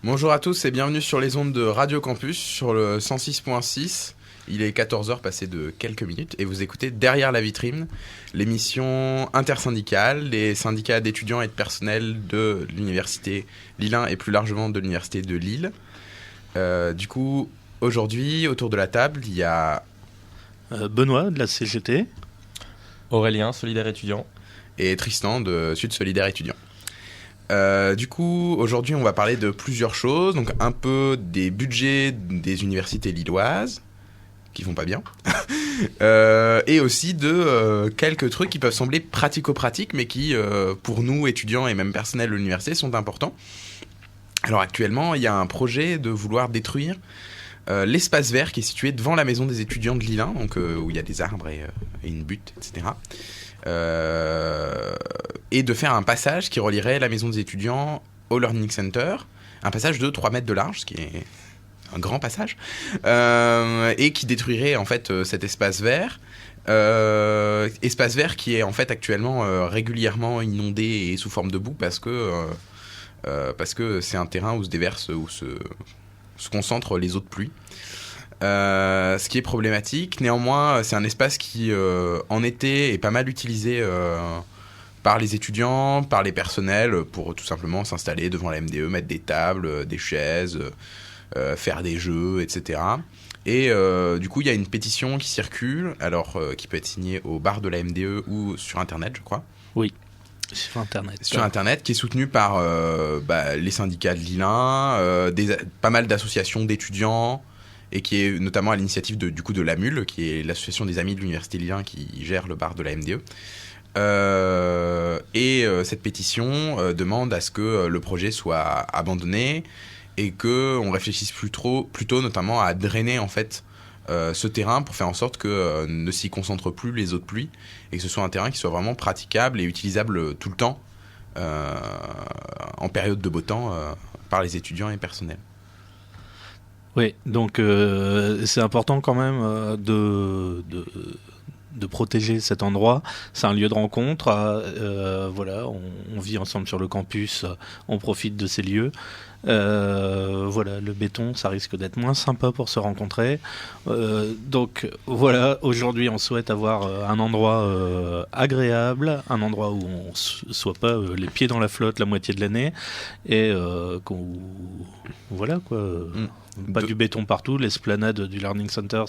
Bonjour à tous et bienvenue sur les ondes de Radio Campus sur le 106.6. Il est 14h passé de quelques minutes et vous écoutez Derrière la vitrine, l'émission intersyndicale des syndicats d'étudiants et de personnel de l'université Lille 1 et plus largement de l'université de Lille. Du coup, aujourd'hui, autour de la table, il y a Benoît de la CGT, Aurélien, solidaire étudiant, et Tristan de Sud Solidaire étudiant. Du coup, aujourd'hui, on va parler de plusieurs choses. Donc, un peu des budgets des universités lilloises, qui vont pas bien. Et aussi de quelques trucs qui peuvent sembler pratico-pratiques, mais qui, pour nous, étudiants et même personnel de l'université, sont importants. Alors, actuellement, il y a un projet de vouloir détruire l'espace vert qui est situé devant la maison des étudiants de Lille 1, donc, où il y a des arbres et une butte, etc. Et de faire un passage qui relierait la maison des étudiants au Learning Center, un passage de 3 mètres de large, ce qui est un grand passage, et qui détruirait en fait cet espace vert qui est en fait actuellement régulièrement inondé et sous forme de boue parce que c'est un terrain où se déverse, où se concentrent les eaux de pluie. Ce qui est problématique. Néanmoins, c'est un espace qui, en été, est pas mal utilisé par les étudiants, par les personnels, pour tout simplement s'installer devant la MDE, mettre des tables, des chaises, faire des jeux, etc. Et du coup, il y a une pétition qui circule, alors qui peut être signée au bar de la MDE ou sur Internet, je crois. Oui, sur Internet. Sur Internet, qui est soutenue par les syndicats de Lille 1, pas mal d'associations d'étudiants, et qui est notamment à l'initiative de l'AMUL, qui est l'association des amis de l'université Lille 1 qui gère le bar de la MDE. Cette pétition demande à ce que le projet soit abandonné et qu'on réfléchisse plutôt notamment à drainer en fait ce terrain pour faire en sorte que ne s'y concentrent plus les eaux de pluie et que ce soit un terrain qui soit vraiment praticable et utilisable tout le temps en période de beau temps par les étudiants et personnels. Oui, donc c'est important quand même de protéger cet endroit. C'est un lieu de rencontre. Voilà, on vit ensemble sur le campus, on profite de ces lieux. Voilà, le béton, ça risque d'être moins sympa pour se rencontrer. Donc voilà, aujourd'hui, on souhaite avoir un endroit agréable, un endroit où on soit pas les pieds dans la flotte la moitié de l'année et voilà quoi. Pas du béton partout. L'esplanade du Learning Center,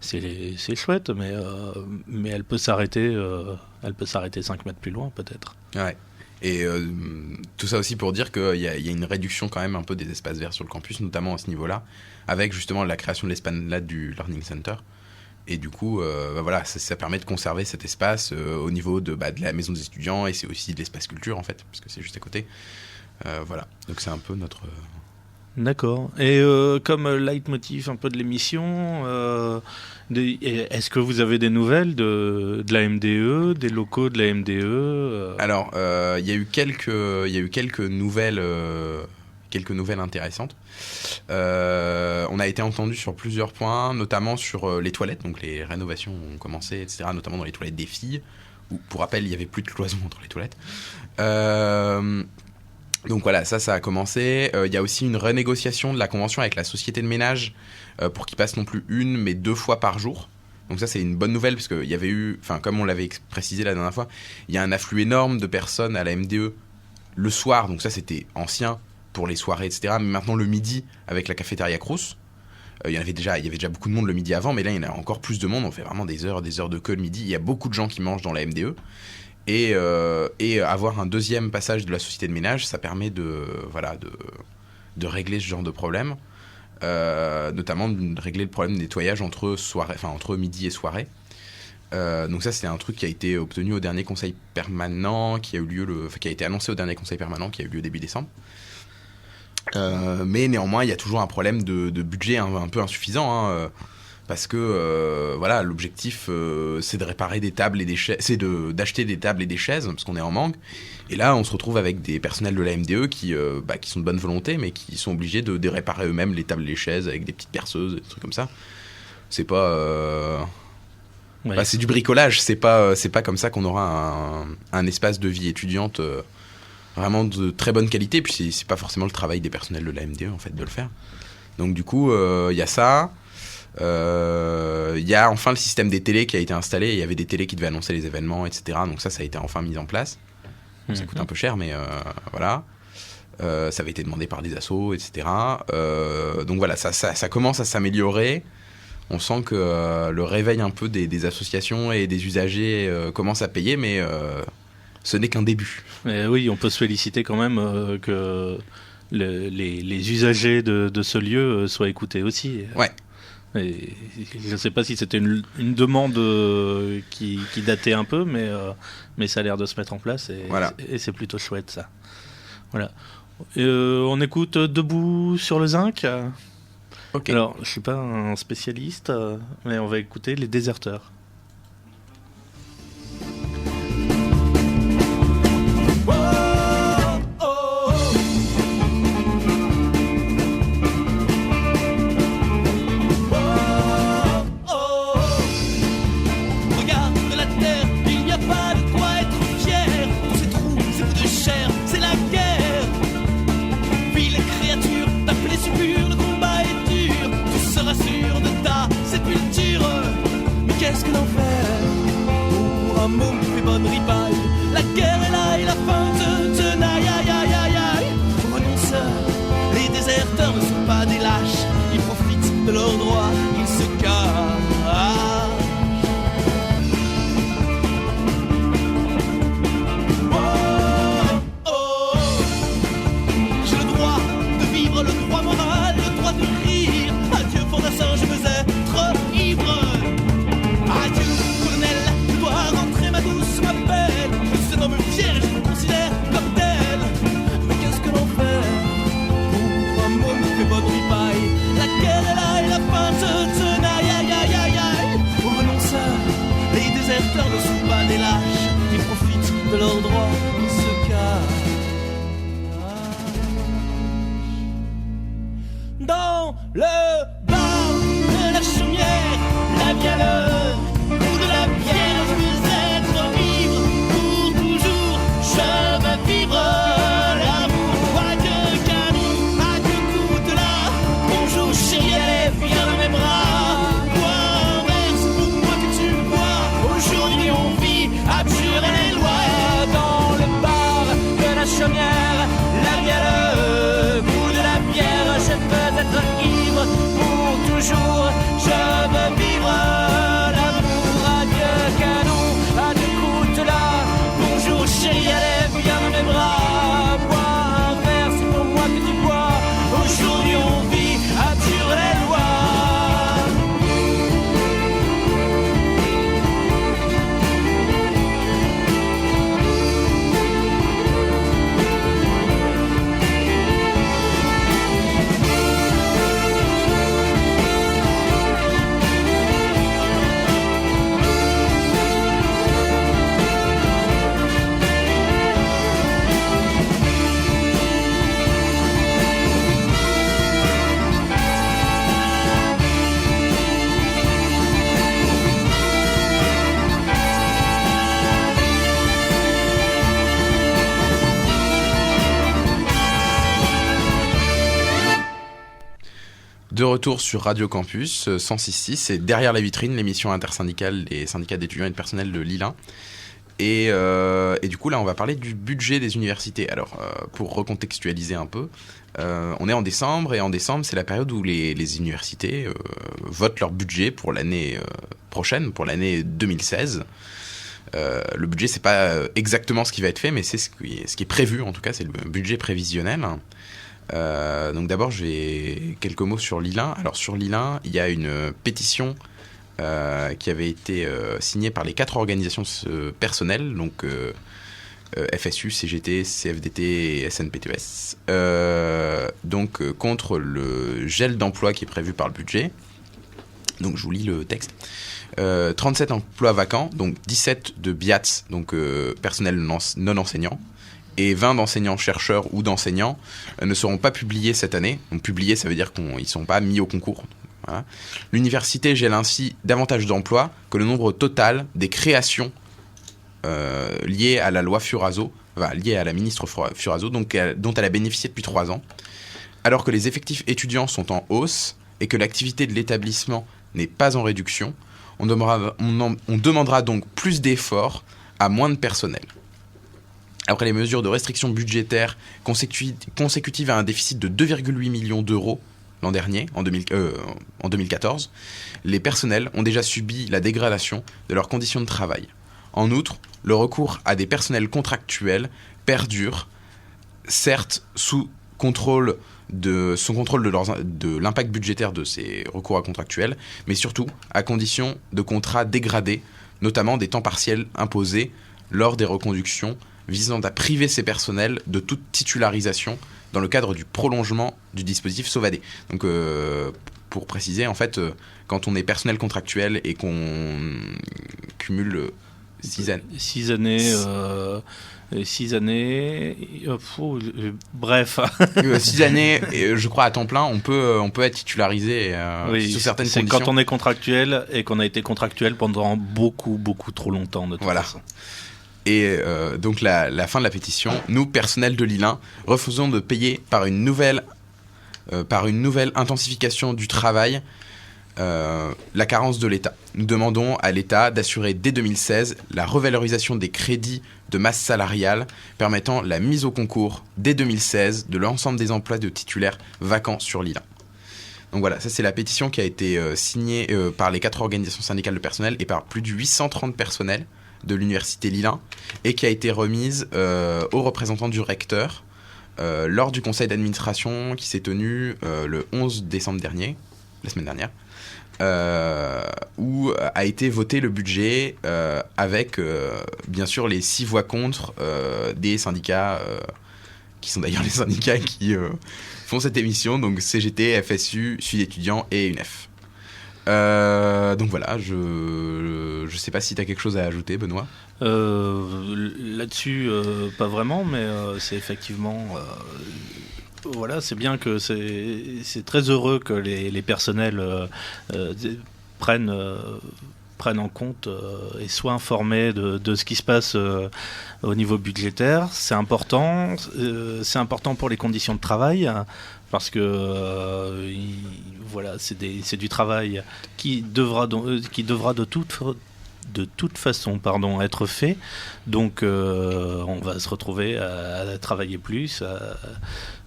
c'est chouette, mais elle peut s'arrêter 5 mètres plus loin peut-être. Ouais. Et tout ça aussi pour dire qu'il y a une réduction quand même un peu des espaces verts sur le campus, notamment à ce niveau-là, avec justement la création de l'esplanade du Learning Center. Et du coup, voilà, ça permet de conserver cet espace au niveau de la maison des étudiants, et c'est aussi de l'espace culture en fait, parce que c'est juste à côté. Voilà, donc c'est un peu notre... D'accord. Et comme leitmotiv un peu de l'émission, est-ce que vous avez des nouvelles de la MDE, des locaux de la MDE Alors, il y a eu quelques nouvelles intéressantes. On a été entendu sur plusieurs points, notamment sur les toilettes. Donc les rénovations ont commencé, etc., notamment dans les toilettes des filles, où, pour rappel, il n'y avait plus de cloison entre les toilettes. Donc voilà, ça a commencé. Il y a aussi une renégociation de la convention avec la société de ménage pour qu'ils passent non plus 1 mais 2 fois par jour. Donc ça, c'est une bonne nouvelle parce qu'il y avait eu, comme on l'avait précisé la dernière fois, il y a un afflux énorme de personnes à la MDE le soir. Donc ça, c'était ancien pour les soirées, etc. Mais maintenant, le midi, avec la cafétéria Crous, il y avait déjà beaucoup de monde le midi avant, mais là, il y en a encore plus de monde. On fait vraiment des heures de queue le midi. Il y a beaucoup de gens qui mangent dans la MDE. Et avoir un deuxième passage de la société de ménage, ça permet de régler ce genre de problème, notamment de régler le problème de nettoyage entre midi et soirée. Donc ça, c'est un truc qui a été obtenu au dernier conseil permanent, qui a été annoncé au dernier conseil permanent, qui a eu lieu début décembre. Mais néanmoins, il y a toujours un problème de budget un peu insuffisant. Parce que l'objectif c'est de réparer des tables et des chaises, c'est d'acheter des tables et des chaises parce qu'on est en manque. Et là, on se retrouve avec des personnels de la MDE qui sont de bonne volonté, mais qui sont obligés de réparer eux-mêmes les tables et les chaises avec des petites perceuses, des trucs comme ça. C'est pas, c'est du bricolage. C'est pas comme ça qu'on aura un espace de vie étudiante vraiment de très bonne qualité. Puis c'est pas forcément le travail des personnels de la MDE en fait de le faire. Donc du coup, il y a ça. Il y a enfin le système des télés qui a été installé. Il y avait des télés qui devaient annoncer les événements, etc. Donc ça a été enfin mis en place. Ça coûte un peu cher, mais voilà. Ça avait été demandé par des assos, etc. Donc voilà, ça commence à s'améliorer. On sent que le réveil un peu des associations et des usagers commence à payer, mais ce n'est qu'un début. Et oui, on peut se féliciter quand même que les usagers de ce lieu soient écoutés aussi. Ouais. Et je ne sais pas si c'était une demande qui datait un peu, mais ça a l'air de se mettre en place et c'est plutôt chouette ça. Voilà. On écoute Debout sur le zinc. Ok. Alors, je ne suis pas un spécialiste, mais on va écouter Les Déserteurs. Qu'est-ce que l'on fait pour un môme qui fait bonne ripaille? La guerre est là et la fin te tenaille, aïe aïe aïe aïe. Pour annonceurs, les déserteurs ne sont pas des lâches. Ils profitent de leurs droits, ils se cachent. Oh, oh. J'ai le droit de vivre, le droit moral, le droit de rire. Adieu Fondassin, je veux être ivre. Adieu, colonel, je dois rentrer, ma douce m'appelle. Je suis un homme fier et je me considère comme tel. Mais qu'est-ce que l'on fait pour un môme qui fait bonne ripaille? La guerre est là et la fin te tenaille, aïe aïe aïe aïe. Pour annonceurs, les déserteurs ne sont pas des lâches. Ils profitent de leurs droits, ils se cachent. Dans le bar de la chaumière, la vialeuse ou de la bière, je veux être ivre pour toujours. Je veux vivre l'amour. Adieu canou, adieu coutelas. Bonjour chérie, allez, viens dans mes bras. Bois un verre, c'est pour moi que tu bois. Aujourd'hui on vit, abjurer les lois. Dans le bar de la chaumière, la vialeuse ou de la bière, je veux être ivre pour toujours. Je veux vivre l'amour. Adieu canon, adieu coutelas. Bonjour chérie, allez, viens dans mes bras. Bois un verre, c'est pour moi que tu bois. Aujourd'hui on vit, abjure les lois. De retour sur Radio Campus 106.6 et derrière la vitrine, l'émission intersyndicale des syndicats d'étudiants et de personnel de Lille 1. Et du coup, là, on va parler du budget des universités. Alors, pour recontextualiser un peu, on est en décembre, et en décembre, c'est la période où les universités votent leur budget pour l'année prochaine, pour l'année 2016. Le budget, c'est pas exactement ce qui va être fait, mais c'est ce qui est prévu, en tout cas, c'est le budget prévisionnel. Donc d'abord, j'ai quelques mots sur Lille 1. Alors sur Lille 1, il y a une pétition qui avait été signée par les 4 organisations personnelles, donc FSU, CGT, CFDT et SNPTES, donc contre le gel d'emploi qui est prévu par le budget. Donc je vous lis le texte. 37 emplois vacants, donc 17 de BIATS, donc personnel non enseignant, et 20 d'enseignants-chercheurs ou d'enseignants ne seront pas publiés cette année. Donc publiés, ça veut dire qu'ils ne sont pas mis au concours. Voilà. L'université gèle ainsi davantage d'emplois que le nombre total des créations liées à la loi Furaso liée à la ministre Furaso, dont elle a bénéficié depuis 3 ans. Alors que les effectifs étudiants sont en hausse et que l'activité de l'établissement n'est pas en réduction, on demandera donc plus d'efforts à moins de personnel. Après les mesures de restriction budgétaire consécutives à un déficit de 2,8 millions d'euros l'an dernier, en 2014, les personnels ont déjà subi la dégradation de leurs conditions de travail. En outre, le recours à des personnels contractuels perdure, certes sous contrôle de l'impact budgétaire de ces recours à contractuels, mais surtout à condition de contrats dégradés, notamment des temps partiels imposés lors des reconductions visant à priver ces personnels de toute titularisation dans le cadre du prolongement du dispositif Sauvadet. Donc, pour préciser, en fait, quand on est personnel contractuel et qu'on cumule 6 années... 6 années... 6 années, bref. 6 années, je crois à temps plein, on peut être titularisé sous certaines c'est conditions. Quand on est contractuel et qu'on a été contractuel pendant beaucoup trop longtemps de toute façon. Et donc la fin de la pétition, nous, personnel de l'ILIN, refusons de payer par une nouvelle intensification du travail la carence de l'État. Nous demandons à l'État d'assurer dès 2016 la revalorisation des crédits de masse salariale permettant la mise au concours dès 2016 de l'ensemble des emplois de titulaires vacants sur l'ILIN. Donc voilà, ça c'est la pétition qui a été signée par les 4 organisations syndicales de personnel et par plus de 830 personnels de l'université Lilin et qui a été remise aux représentants du recteur lors du conseil d'administration qui s'est tenu le 11 décembre dernier, la semaine dernière, où a été voté le budget avec bien sûr les 6 voix contre des syndicats qui sont d'ailleurs les syndicats qui font cette émission, donc CGT, FSU, Sud étudiants et UNEF. Donc voilà, je sais pas si tu as quelque chose à ajouter, Benoît. Là-dessus, pas vraiment, mais c'est effectivement... voilà, c'est bien que c'est très heureux que les personnels prennent en compte et soient informés de ce qui se passe au niveau budgétaire. C'est important pour les conditions de travail. Parce que voilà, c'est du travail qui devra de toute façon être fait. Donc on va se retrouver à travailler plus,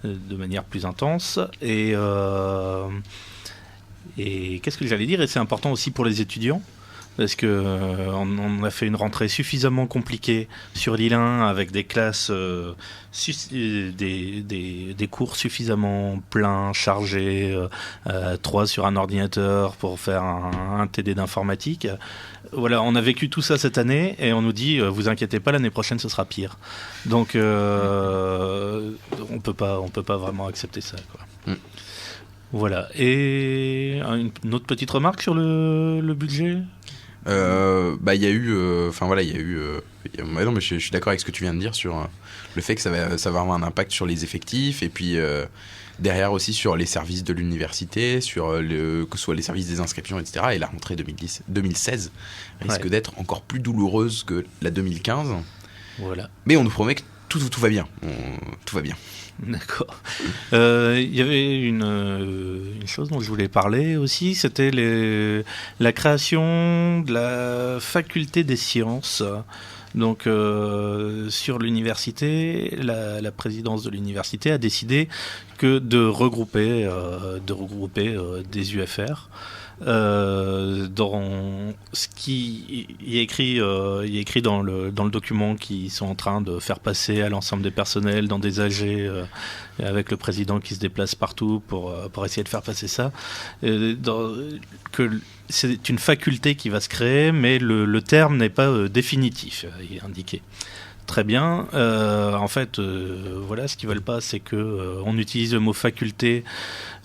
de manière plus intense. Et qu'est-ce que j'allais dire ? Et c'est important aussi pour les étudiants. Parce qu'on a fait une rentrée suffisamment compliquée sur l'ILIN avec des classes, des cours suffisamment pleins, chargés, 3 sur un ordinateur pour faire un TD d'informatique. Voilà, on a vécu tout ça cette année et on nous dit vous inquiétez pas, l'année prochaine ce sera pire. Donc on peut pas vraiment accepter ça, quoi. Voilà. Et une autre petite remarque sur le budget ? Il y a eu non mais je suis d'accord avec ce que tu viens de dire sur le fait que ça va avoir un impact sur les effectifs et puis derrière aussi sur les services de l'université, sur que ce soit les services des inscriptions, etc. Et la rentrée 2016 risque d'être encore plus douloureuse que la 2015. Voilà. Mais on nous promet que tout va bien. Tout va bien. D'accord. Il y avait une chose dont je voulais parler aussi, c'était la création de la faculté des sciences. Donc sur l'université, la présidence de l'université a décidé de regrouper des UFR. Dans ce qui y est écrit dans le document qu'ils sont en train de faire passer à l'ensemble des personnels dans des AG avec le président qui se déplace partout pour essayer de faire passer ça, que c'est une faculté qui va se créer, mais le terme n'est pas définitif, il est indiqué. Très bien. En fait, voilà, ce qu'ils veulent pas, c'est que on utilise le mot faculté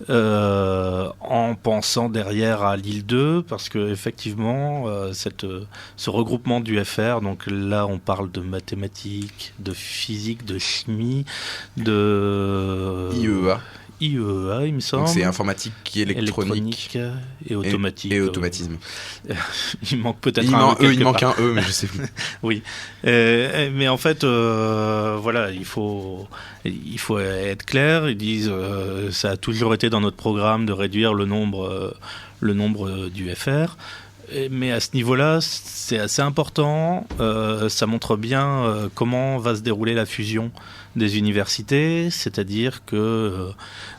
en pensant derrière à l'île 2, parce que effectivement, ce regroupement du FR, donc là, on parle de mathématiques, de physique, de chimie, de IEEA, il me semble. Donc c'est informatique, électronique et automatique. et automatisme. Il manque peut-être Il un il manque un E, mais je sais plus. Oui, mais en fait, voilà, il faut être clair. Ils disent, ça a toujours été dans notre programme de réduire le nombre d'UFR. Mais à ce niveau-là, c'est assez important. Ça montre bien comment va se dérouler la fusion des universités. C'est-à-dire que,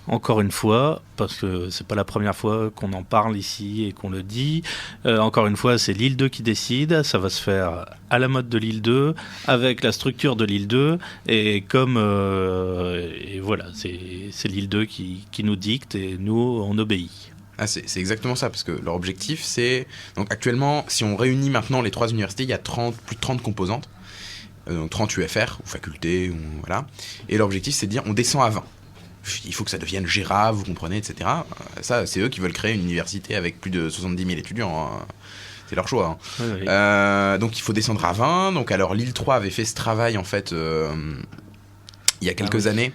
encore une fois, parce que c'est pas la première fois qu'on en parle ici et qu'on le dit, encore une fois, c'est l'île 2 qui décide. Ça va se faire à la mode de l'île 2, avec la structure de l'île 2. Et comme... et voilà, c'est l'île 2 qui nous dicte et nous, on obéit. Ah, c'est exactement ça, parce que leur objectif, c'est... Donc actuellement, si on réunit maintenant les 3 universités, il y a plus de 30 composantes, donc 30 UFR, ou facultés, voilà. Et l'objectif, c'est de dire, on descend à 20. Il faut que ça devienne gérable, vous comprenez, etc. Ça, c'est eux qui veulent créer une université avec plus de 70 000 étudiants, hein. C'est leur choix. Hein. Oui. Donc il faut descendre à 20. Donc alors, l'île 3 avait fait ce travail, en fait, il y a quelques années.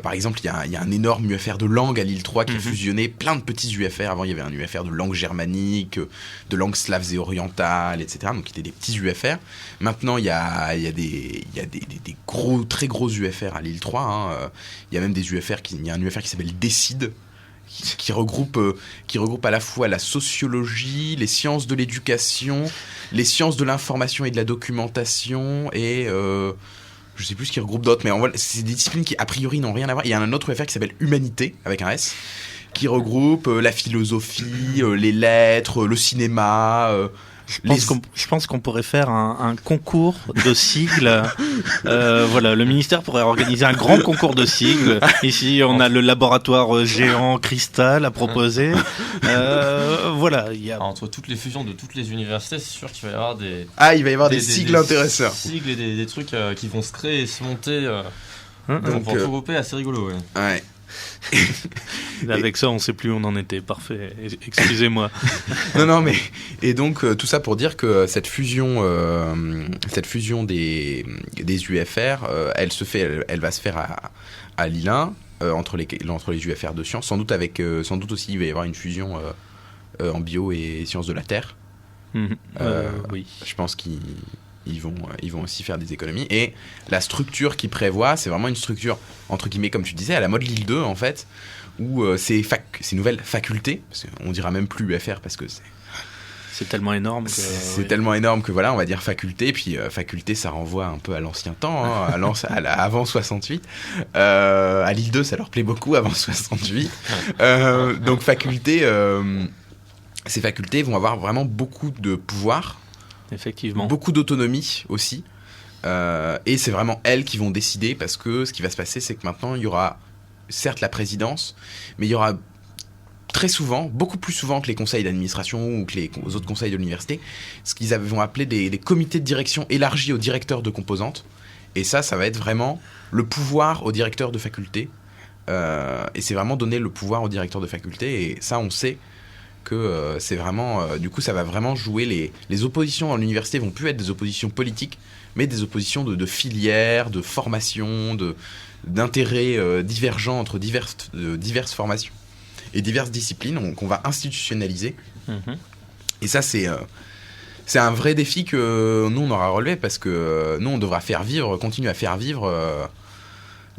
Par exemple, il y a un énorme UFR de langue à l'île 3 qui a fusionné plein de petits UFR. Avant, il y avait un UFR de langue germanique, de langue slaves et orientales, etc. Donc, qui étaient des petits UFR. Maintenant, il y a des gros, très gros UFR à l'île 3. Hein. Il y a même des UFR, il y a un UFR qui s'appelle Décide, qui regroupe à la fois la sociologie, les sciences de l'éducation, les sciences de l'information et de la documentation et... je sais plus ce qui regroupe d'autres, mais c'est des disciplines qui a priori n'ont rien à voir. Il y a un autre UFR qui s'appelle Humanité, avec un S, qui regroupe la philosophie, les lettres, le cinéma. Je pense qu'on pourrait faire un concours de sigles. Voilà, le ministère pourrait organiser un grand concours de sigles. Ici, on a le laboratoire géant Cristal à proposer. Voilà, entre toutes les fusions de toutes les universités, c'est sûr qu'il va y avoir des... Ah, il va y avoir des sigles intéressants. Des sigles et des trucs qui vont se créer et se monter. Donc, pour tout regrouper, assez rigolo. Ouais. Avec ça, on sait plus où on en était. Parfait. Excusez-moi. non, mais et donc tout ça pour dire que cette fusion des UFR, elle va se faire à Lille 1 entre les UFR de sciences. Sans doute aussi, il va y avoir une fusion en bio et sciences de la terre. Oui. Je pense qu'ils vont aussi faire des économies. Et la structure qu'ils prévoient, c'est vraiment une structure, entre guillemets, comme tu disais, à la mode l'île 2, en fait, où c'est une nouvelle faculté, parce qu'on dira même plus UFR, parce que c'est tellement énorme que... C'est tellement énorme que, voilà, on va dire faculté, et puis faculté, ça renvoie un peu à l'ancien temps, hein, avant 68. À l'île 2, ça leur plaît beaucoup, avant 68. Donc faculté, ces facultés vont avoir vraiment beaucoup de pouvoir. Effectivement. Beaucoup d'autonomie aussi. Et c'est vraiment elles qui vont décider, parce que ce qui va se passer, c'est que maintenant, il y aura certes la présidence, mais il y aura très souvent, beaucoup plus souvent que les conseils d'administration ou que les autres conseils de l'université, ce qu'ils vont appeler des comités de direction élargis aux directeurs de composantes. Et ça va être vraiment le pouvoir aux directeurs de faculté. Et c'est vraiment donner le pouvoir aux directeurs de faculté. Et ça, on sait que c'est vraiment... du coup, ça va vraiment jouer... Les oppositions dans l'université vont plus être des oppositions politiques, mais des oppositions de filières, de formations, d'intérêts divergents entre diverses formations et diverses disciplines qu'on va institutionnaliser. Et ça, c'est un vrai défi que nous, on aura relevé, parce que nous, on devra continuer à faire vivre...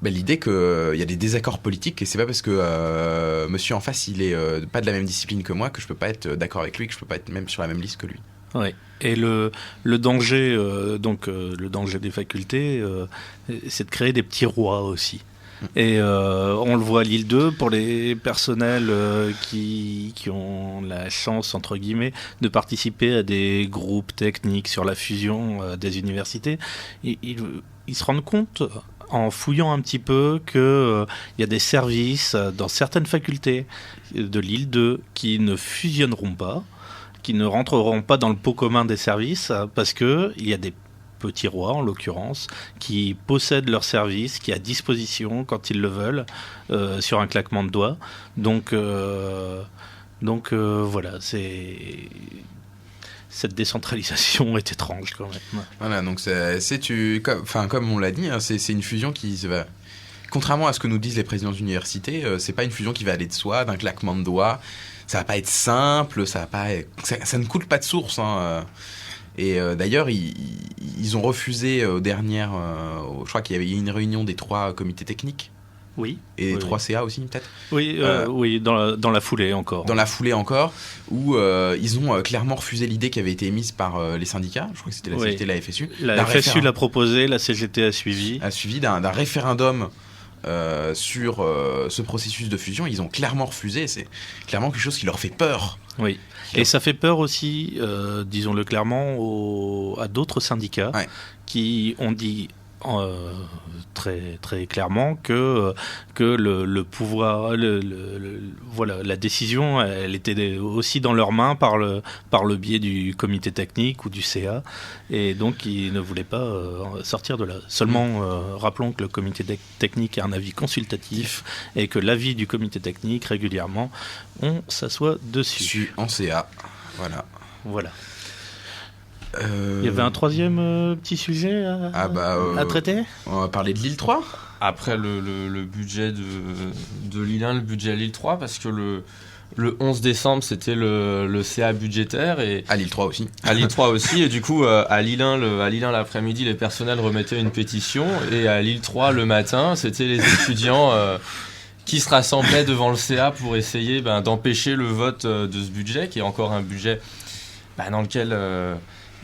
l'idée qu'il y a des désaccords politiques, et c'est pas parce que monsieur en face il est pas de la même discipline que moi que je peux pas être d'accord avec lui, que je peux pas être même sur la même liste que lui. Ouais. Et le danger, le danger des facultés, c'est de créer des petits rois aussi. Et on le voit à l'île 2, pour les personnels qui ont la chance, entre guillemets, de participer à des groupes techniques sur la fusion des universités, ils se rendent compte, en fouillant un petit peu, qu'il y a des services dans certaines facultés de l'île 2 qui ne fusionneront pas, qui ne rentreront pas dans le pot commun des services, parce qu'il y a des petits rois, en l'occurrence, qui possèdent leurs services, qui à disposition, quand ils le veulent, sur un claquement de doigts. Donc voilà, cette décentralisation est étrange quand même. Voilà, donc comme on l'a dit, hein, c'est une fusion qui va contrairement à ce que nous disent les présidents d'université, c'est pas une fusion qui va aller de soi, d'un claquement de doigts. Ça va pas être simple, ça ne coule pas de source. Hein. Et d'ailleurs, ils ont refusé je crois qu'il y avait eu une réunion des 3 comités techniques. Oui. Et 3 CA aussi, peut-être. Oui, dans la foulée encore. Dans la foulée encore, où ils ont clairement refusé l'idée qui avait été émise par les syndicats. Je crois que c'était la CGT et la FSU. La FSU l'a proposé, la CGT a suivi. A suivi d'un référendum sur ce processus de fusion. Ils ont clairement refusé. C'est clairement quelque chose qui leur fait peur. Oui. Et ça fait peur aussi, disons-le clairement, à d'autres syndicats qui ont dit très très clairement que le pouvoir, voilà, la décision, elle était aussi dans leurs mains par le biais du comité technique ou du CA, et donc ils ne voulaient pas sortir de là. Seulement, rappelons que le comité technique a un avis consultatif et que l'avis du comité technique régulièrement, on s'assoit dessus. En CA, voilà. Il y avait un troisième petit sujet à traiter. On va parler de l'île 3. Après le budget de l'île 1, le budget à l'île 3, parce que le 11 décembre, c'était le CA budgétaire. Et à l'île 3 aussi. À l'île 3 aussi. Et du coup, à l'île 1 l'après-midi, les personnels remettaient une pétition. Et à l'île 3, le matin, c'était les étudiants qui se rassemblaient devant le CA pour essayer d'empêcher le vote de ce budget, qui est encore un budget dans lequel...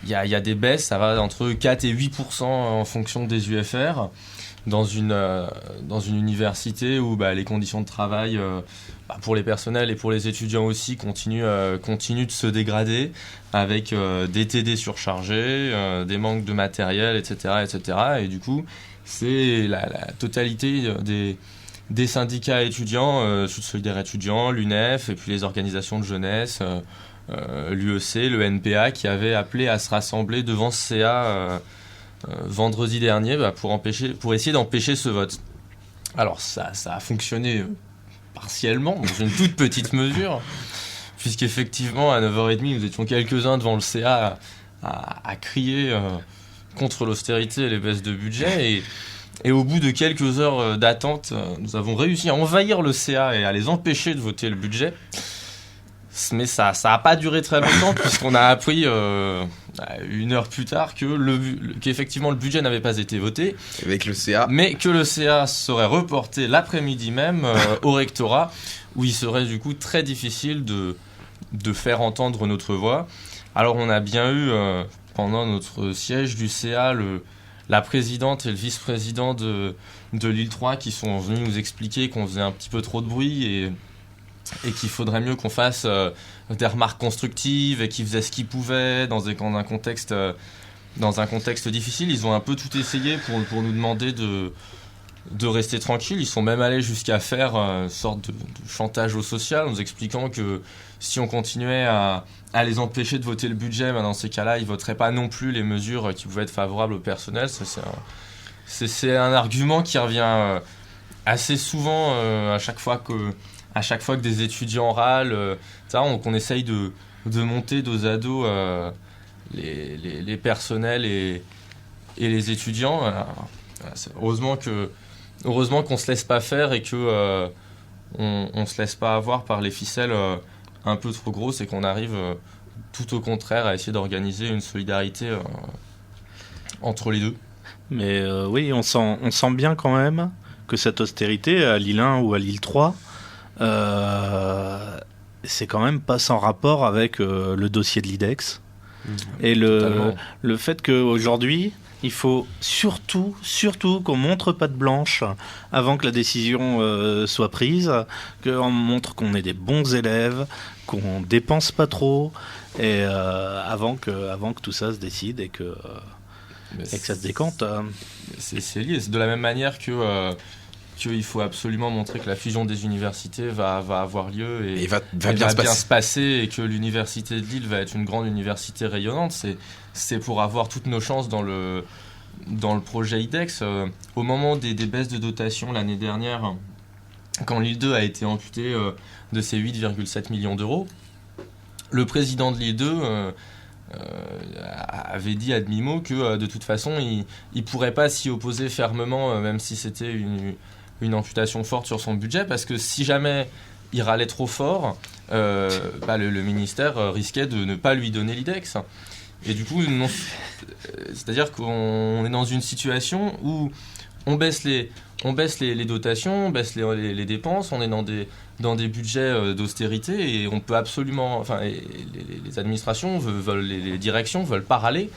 Il y a des baisses, ça va entre 4 et 8% en fonction des UFR, dans une université où les conditions de travail pour les personnels et pour les étudiants aussi continuent de se dégrader, avec des TD surchargés, des manques de matériel, etc. Et du coup, c'est la totalité des syndicats étudiants, Sud Solidaire étudiants, l'UNEF, et puis les organisations de jeunesse, l'UEC, le NPA, qui avait appelé à se rassembler devant ce CA vendredi dernier pour essayer d'empêcher ce vote. Alors ça a fonctionné partiellement, dans une toute petite mesure, puisqu'effectivement à 9h30 nous étions quelques-uns devant le CA à crier contre l'austérité et les baisses de budget, et au bout de quelques heures d'attente, nous avons réussi à envahir le CA et à les empêcher de voter le budget. Mais ça a pas duré très longtemps, puisqu'on a appris 1 heure plus tard qu'effectivement le budget n'avait pas été voté avec le CA, mais que le CA serait reporté l'après-midi même au rectorat, où il serait du coup très difficile de faire entendre notre voix. Alors on a bien eu pendant notre siège du CA la présidente et le vice-président de l'île 3 qui sont venus nous expliquer qu'on faisait un petit peu trop de bruit et qu'il faudrait mieux qu'on fasse des remarques constructives, et qu'ils faisaient ce qu'ils pouvaient dans un contexte difficile. Ils ont un peu tout essayé pour nous demander de rester tranquilles. Ils sont même allés jusqu'à faire une sorte de chantage au social, en nous expliquant que si on continuait à les empêcher de voter le budget, dans ces cas-là, ils ne voteraient pas non plus les mesures qui pouvaient être favorables au personnel. C'est un argument qui revient assez souvent à chaque fois que des étudiants râlent, qu'on essaye de monter dos à dos les personnels et les étudiants. Heureusement qu'on se laisse pas faire, et que on se laisse pas avoir par les ficelles un peu trop grosses, et qu'on arrive tout au contraire à essayer d'organiser une solidarité entre les deux. Mais oui, on sent bien quand même que cette austérité à l'île 1 ou à l'île 3, c'est quand même pas sans rapport avec le dossier de l'IDEX. Et le fait qu'aujourd'hui, il faut surtout qu'on montre patte blanche avant que la décision soit prise, qu'on montre qu'on est des bons élèves, qu'on dépense pas trop, et avant que tout ça se décide et que ça se décante. C'est lié. C'est de la même manière qu'il faut absolument montrer que la fusion des universités va avoir lieu et va bien se passer, et que l'université de Lille va être une grande université rayonnante. C'est pour avoir toutes nos chances dans le projet IDEX. Au moment des baisses de dotation l'année dernière, quand l'île 2 a été amputée de ses 8,7 millions d'euros, le président de l'île 2 avait dit à demi-mot que de toute façon il pourrait pas s'y opposer fermement, même si c'était une amputation forte sur son budget, parce que si jamais il râlait trop fort, le ministère risquait de ne pas lui donner l'IDEX. Et du coup, c'est-à-dire qu'on est dans une situation où on baisse les dotations, on baisse les dépenses, on est dans des budgets d'austérité, et on peut absolument, les administrations les directions veulent pas râler,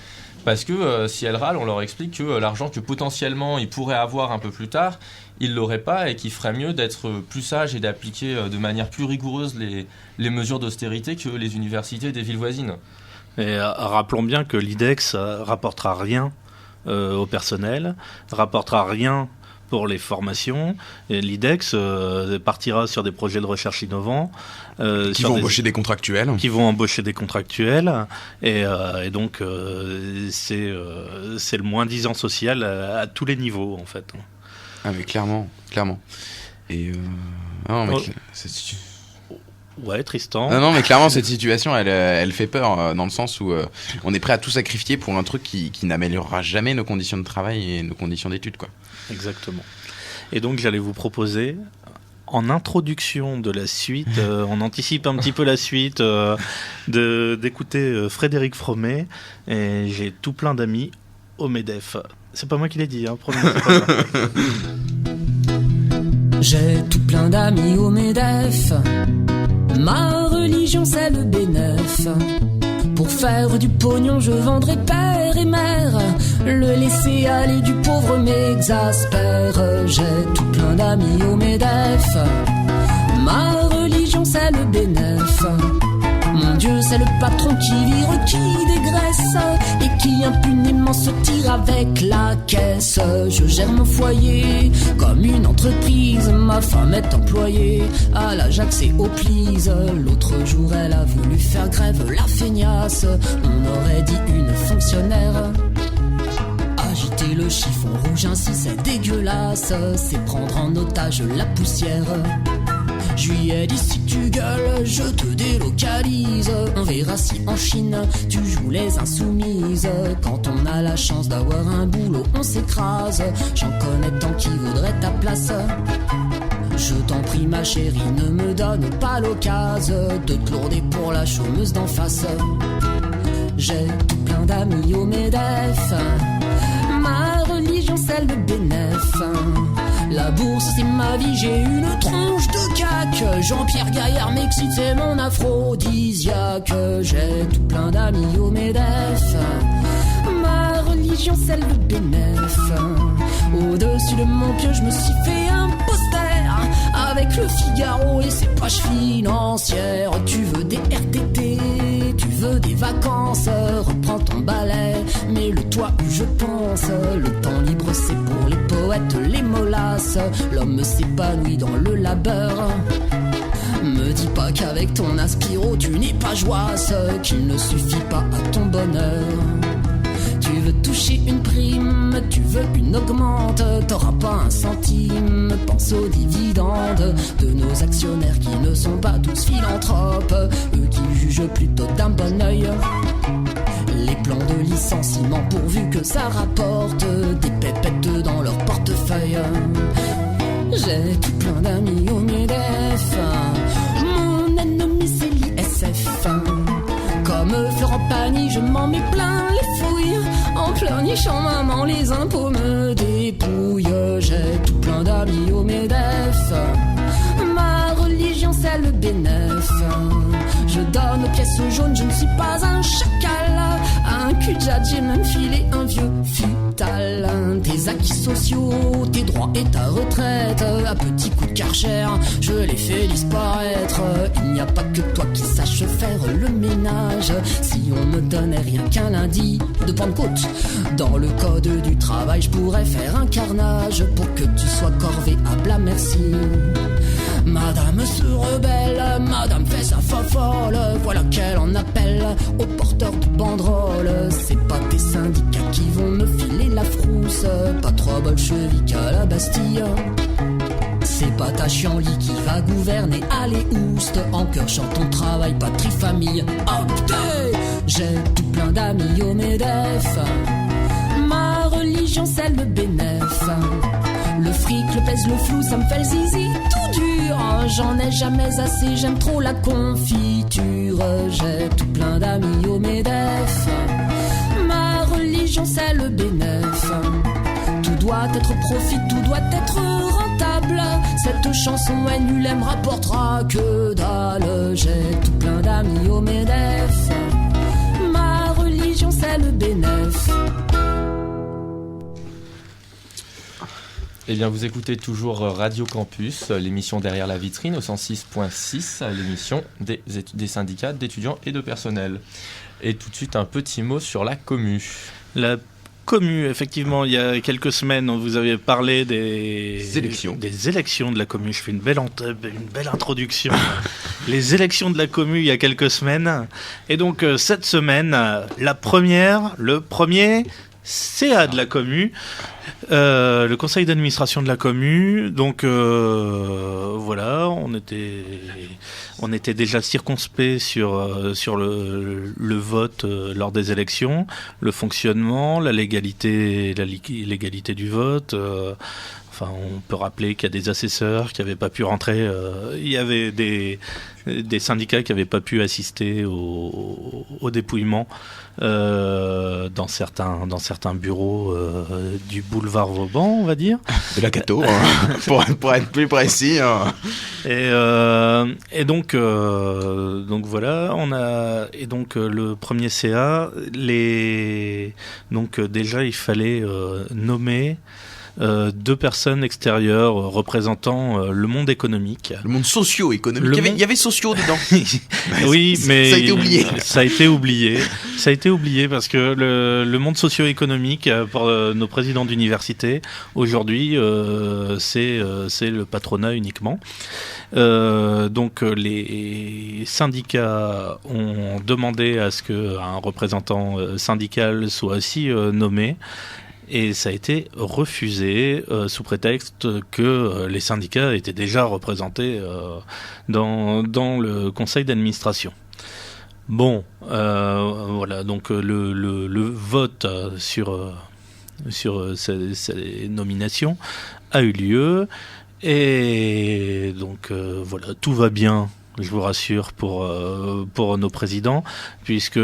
parce que si elles râlent, on leur explique que l'argent que potentiellement ils pourraient avoir un peu plus tard, ils l'auraient pas, et qu'il ferait mieux d'être plus sage et d'appliquer de manière plus rigoureuse les mesures d'austérité que les universités des villes voisines. Et rappelons bien que l'IDEX rapportera rien au personnel, rapportera rien pour les formations, et l'IDEX partira sur des projets de recherche innovants qui vont embaucher des contractuels, et donc c'est le moins-disant social à tous les niveaux, en fait. Ah mais clairement. Et ouais, Tristan. Non, mais clairement, cette situation, elle fait peur, dans le sens où on est prêt à tout sacrifier pour un truc qui n'améliorera jamais nos conditions de travail et nos conditions d'études, quoi. Exactement. Et donc, j'allais vous proposer, en introduction de la suite, on anticipe un petit peu la suite, d'écouter Frédéric Fromet, et j'ai tout plein d'amis au MEDEF. C'est pas moi qui l'ai dit, hein, promis, c'est pas ça. J'ai tout plein d'amis au MEDEF. Ma religion c'est le bénéf. Pour faire du pognon je vendrai père et mère. Le laisser aller du pauvre m'exaspère. J'ai tout plein d'amis au MEDEF. Ma religion c'est le bénéf. Mon Dieu c'est le patron qui vire, qui dégraisse et qui impunément se tire avec la caisse. Je gère mon foyer comme une entreprise. Ma femme est employée à l'Ajax et au Please. L'autre jour elle a voulu faire grève, la feignasse. On aurait dit une fonctionnaire. Agiter le chiffon rouge ainsi c'est dégueulasse. C'est prendre en otage la poussière. Je lui ai dit si tu gueules, je te délocalise. On verra si en Chine tu joues les insoumises. Quand on a la chance d'avoir un boulot, on s'écrase. J'en connais tant qui voudraient ta place. Je t'en prie ma chérie, ne me donne pas l'occasion de te lourder pour la chômeuse d'en face. J'ai tout plein d'amis au MEDEF. Ma religion c'est le bénéf. La bourse c'est ma vie, j'ai une tronche de cac. Jean-Pierre Gaillard m'excite, c'est mon aphrodisiaque. J'ai tout plein d'amis au MEDEF. Ma religion c'est le bénéf. Au-dessus de mon pied je me suis fait un poster avec le Figaro et ses pages financières. Tu veux des RTT, tu veux des vacances, reprends ton balai, mets-le toi où je pense. Le temps libre c'est pour les poètes, les molasses. L'homme s'épanouit dans le labeur. Me dis pas qu'avec ton aspiro tu n'es pas joasse, qu'il ne suffit pas à ton bonheur. Tu veux toucher une prime, tu veux une augmente, t'auras pas un centime, pense aux dividendes de nos actionnaires qui ne sont pas tous philanthropes, eux qui jugent plutôt d'un bon œil les plans de licenciement pourvu que ça rapporte des pépettes dans leur portefeuille. J'ai tout plein d'amis au MEDEF, mon ennemi c'est l'ISF. Comme Florent Pagny, je m'en mets plein les fouilles. En pleurnichant maman, les impôts me dépouillent. J'ai tout plein d'amis au MEDEF. Ma religion c'est le bénéf. Je donne aux pièces jaunes, je ne suis pas un chacal. À un cul-de-jatte, j'ai même filé un vieux futal. Tes acquis sociaux, tes droits et ta retraite, à petits coups de Karcher, je les fais disparaître. Il n'y a pas que toi qui sache faire le ménage. Si on me donnait rien qu'un lundi de Pentecôte, dans le code du travail, je pourrais faire un carnage pour que tu sois corvé à blas merci. Madame se rebelle, madame fait sa fofolle. Voilà qu'elle en appelle aux porteurs de banderoles. C'est pas tes syndicats qui vont me filer la frousse, pas trois bolcheviques à la Bastille. C'est pas ta chienlit qui va gouverner, allez oust. En cœur chante ton travail, patrie, famille, optez. J'ai tout plein d'amis au MEDEF. Ma religion c'est le bénéf. Le fric fric, le pèse, le flou, ça me fait le zizi tout dur. J'en ai jamais assez, j'aime trop la confiture. J'ai tout plein d'amis au MEDEF. Ma religion c'est le bénéf. Tout doit être profit, tout doit être rentable. Cette chanson est nulle, elle me rapportera que dalle. J'ai tout plein d'amis au MEDEF. Ma religion c'est le bénéf. Eh bien, vous écoutez toujours Radio Campus, l'émission Derrière la vitrine au 106.6, l'émission des syndicats d'étudiants et de personnel. Et tout de suite, un petit mot sur la commu. La commu, effectivement, il y a quelques semaines, vous avez parlé des élections de la commu. Je fais une belle introduction. Les élections de la commu il y a quelques semaines. Et donc, cette semaine, le premier CA de la commu, le conseil d'administration de la commu. Donc voilà, on était déjà circonspect sur le vote lors des élections, le fonctionnement, la légalité du vote. Enfin, on peut rappeler qu'il y a des assesseurs qui n'avaient pas pu rentrer. Il y avait des syndicats qui n'avaient pas pu assister au dépouillement dans certains bureaux du boulevard Vauban, on va dire. De la Cato, pour être plus précis. Et donc voilà, le premier CA, donc déjà il fallait nommer 2 personnes extérieures représentant le monde économique. Le monde socio-économique. Il y avait socio dedans. Oui, mais ça a été oublié. Ça a été oublié parce que le monde socio-économique pour nos présidents d'université aujourd'hui, c'est le patronat uniquement. Donc les syndicats ont demandé à ce qu'un représentant syndical soit aussi nommé. Et ça a été refusé sous prétexte que les syndicats étaient déjà représentés dans le conseil d'administration. Bon, voilà, donc le vote sur ces nominations a eu lieu. Et donc voilà, tout va bien. Je vous rassure pour nos présidents, puisque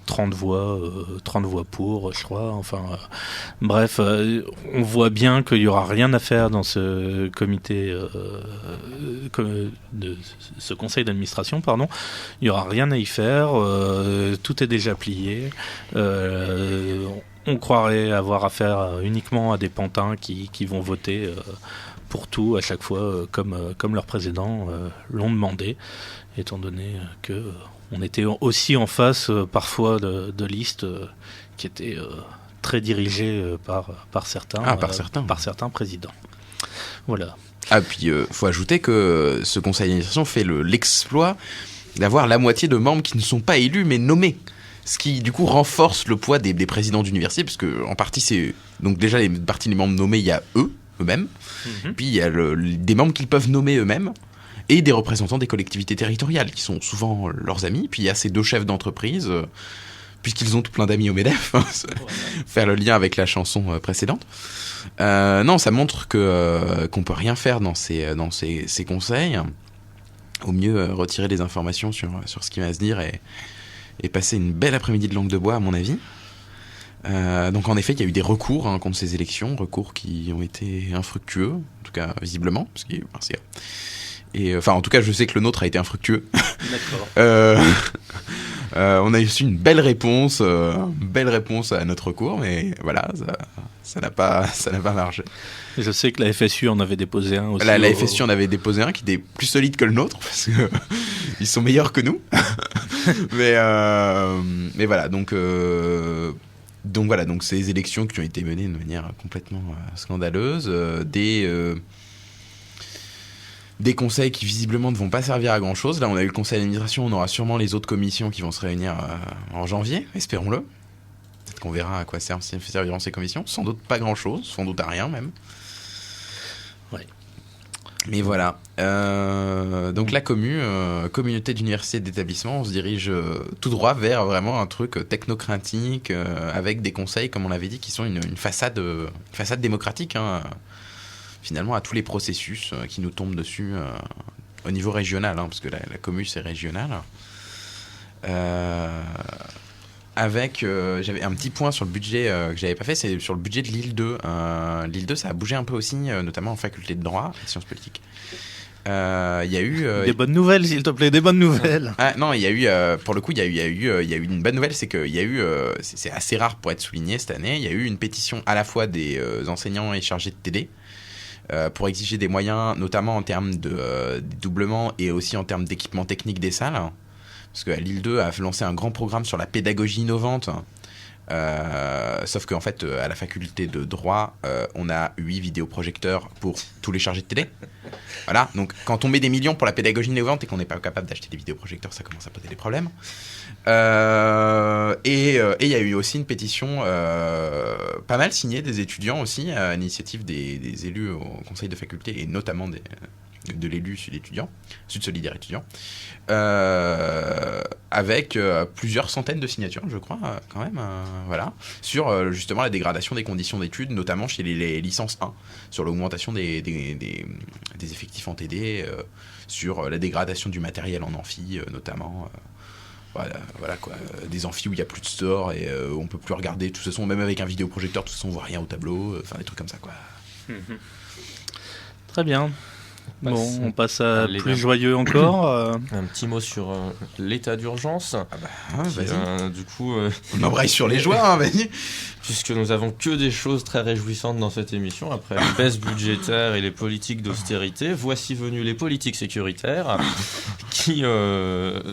30 voix pour, je crois. Enfin, bref, on voit bien qu'il y aura rien à faire dans ce comité, de ce conseil d'administration, pardon. Il y aura rien à y faire. Tout est déjà plié. On croirait avoir affaire uniquement à des pantins qui vont voter. Pour tout, à chaque fois, comme leurs présidents l'ont demandé, étant donné que on était aussi en face parfois de listes qui étaient très dirigées par certains présidents. Voilà. Ah, puis faut ajouter que ce conseil d'administration fait l'exploit d'avoir la moitié de membres qui ne sont pas élus mais nommés. Ce qui, du coup, renforce le poids des présidents d'université, parce que en partie, c'est... Donc déjà, les membres nommés, il y a eux-mêmes. Puis il y a des membres qu'ils peuvent nommer eux-mêmes et des représentants des collectivités territoriales qui sont souvent leurs amis. Puis il y a ces 2 chefs d'entreprise, puisqu'ils ont tout plein d'amis au MEDEF, faire le lien avec la chanson précédente. Non, ça montre qu'on peut rien faire dans ces conseils. Au mieux retirer des informations sur ce qui va se dire et passer une belle après-midi de langue de bois, à mon avis. Donc en effet, il y a eu des recours contre ces élections, recours qui ont été infructueux, en tout cas visiblement, parce que et enfin en tout cas je sais que le nôtre a été infructueux. D'accord. On a reçu une belle réponse à notre recours, mais voilà, ça n'a pas marché. Je sais que la FSU en avait déposé un aussi. La FSU en avait déposé un qui était plus solide que le nôtre, parce que ils sont meilleurs que nous. mais voilà, donc voilà, donc ces élections qui ont été menées de manière complètement scandaleuse, des conseils qui visiblement ne vont pas servir à grand chose. Là, on a eu le conseil d'administration, on aura sûrement les autres commissions qui vont se réunir en janvier, espérons-le. Peut-être qu'on verra à quoi serviront ces commissions. Sans doute pas grand chose, sans doute à rien même. Ouais. Mais voilà. Donc la communauté d'université et d'établissement, on se dirige tout droit vers vraiment un truc technocratique avec des conseils, comme on l'avait dit, qui sont une façade démocratique, hein, finalement, à tous les processus qui nous tombent dessus au niveau régional, hein, parce que la commu, c'est régional. J'avais un petit point sur le budget que j'avais pas fait, c'est sur le budget de l'île 2. L'île 2, ça a bougé un peu aussi, notamment en faculté de droit et sciences politiques. Il y a eu Des bonnes nouvelles, s'il te plaît, des bonnes nouvelles. Ah non, il y a eu pour le coup, il y a eu une bonne nouvelle, c'est qu'il y a eu, c'est assez rare pour être souligné cette année, il y a eu une pétition à la fois des enseignants et chargés de TD pour exiger des moyens, notamment en termes de doublement et aussi en termes d'équipement technique des salles. Parce que l'île 2 a lancé un grand programme sur la pédagogie innovante. Sauf qu'en fait, à la faculté de droit, on a 8 vidéoprojecteurs pour tous les chargés de télé. Voilà, donc quand on met des millions pour la pédagogie innovante et qu'on n'est pas capable d'acheter des vidéoprojecteurs, ça commence à poser des problèmes. Et il y a eu aussi une pétition pas mal signée des étudiants aussi, à l'initiative des élus au conseil de faculté et notamment de l'élu Sud Solidaire étudiant, avec plusieurs centaines de signatures, je crois, quand même, voilà, sur justement la dégradation des conditions d'études, notamment chez les licences 1, sur l'augmentation des effectifs en TD, sur la dégradation du matériel en amphi, notamment. Voilà quoi, des amphis où il n'y a plus de store et où on peut plus regarder, de toute façon, même avec un vidéoprojecteur, de toute façon, on voit rien au tableau, enfin des trucs comme ça, quoi. Très bien. Bon, on passe à plus joyeux encore. Un petit mot sur l'état d'urgence. Vas-y. Du coup, on embraye sur les joies, hein, vas-y. Puisque nous avons que des choses très réjouissantes dans cette émission, après la baisse budgétaire et les politiques d'austérité, voici venues les politiques sécuritaires, qui,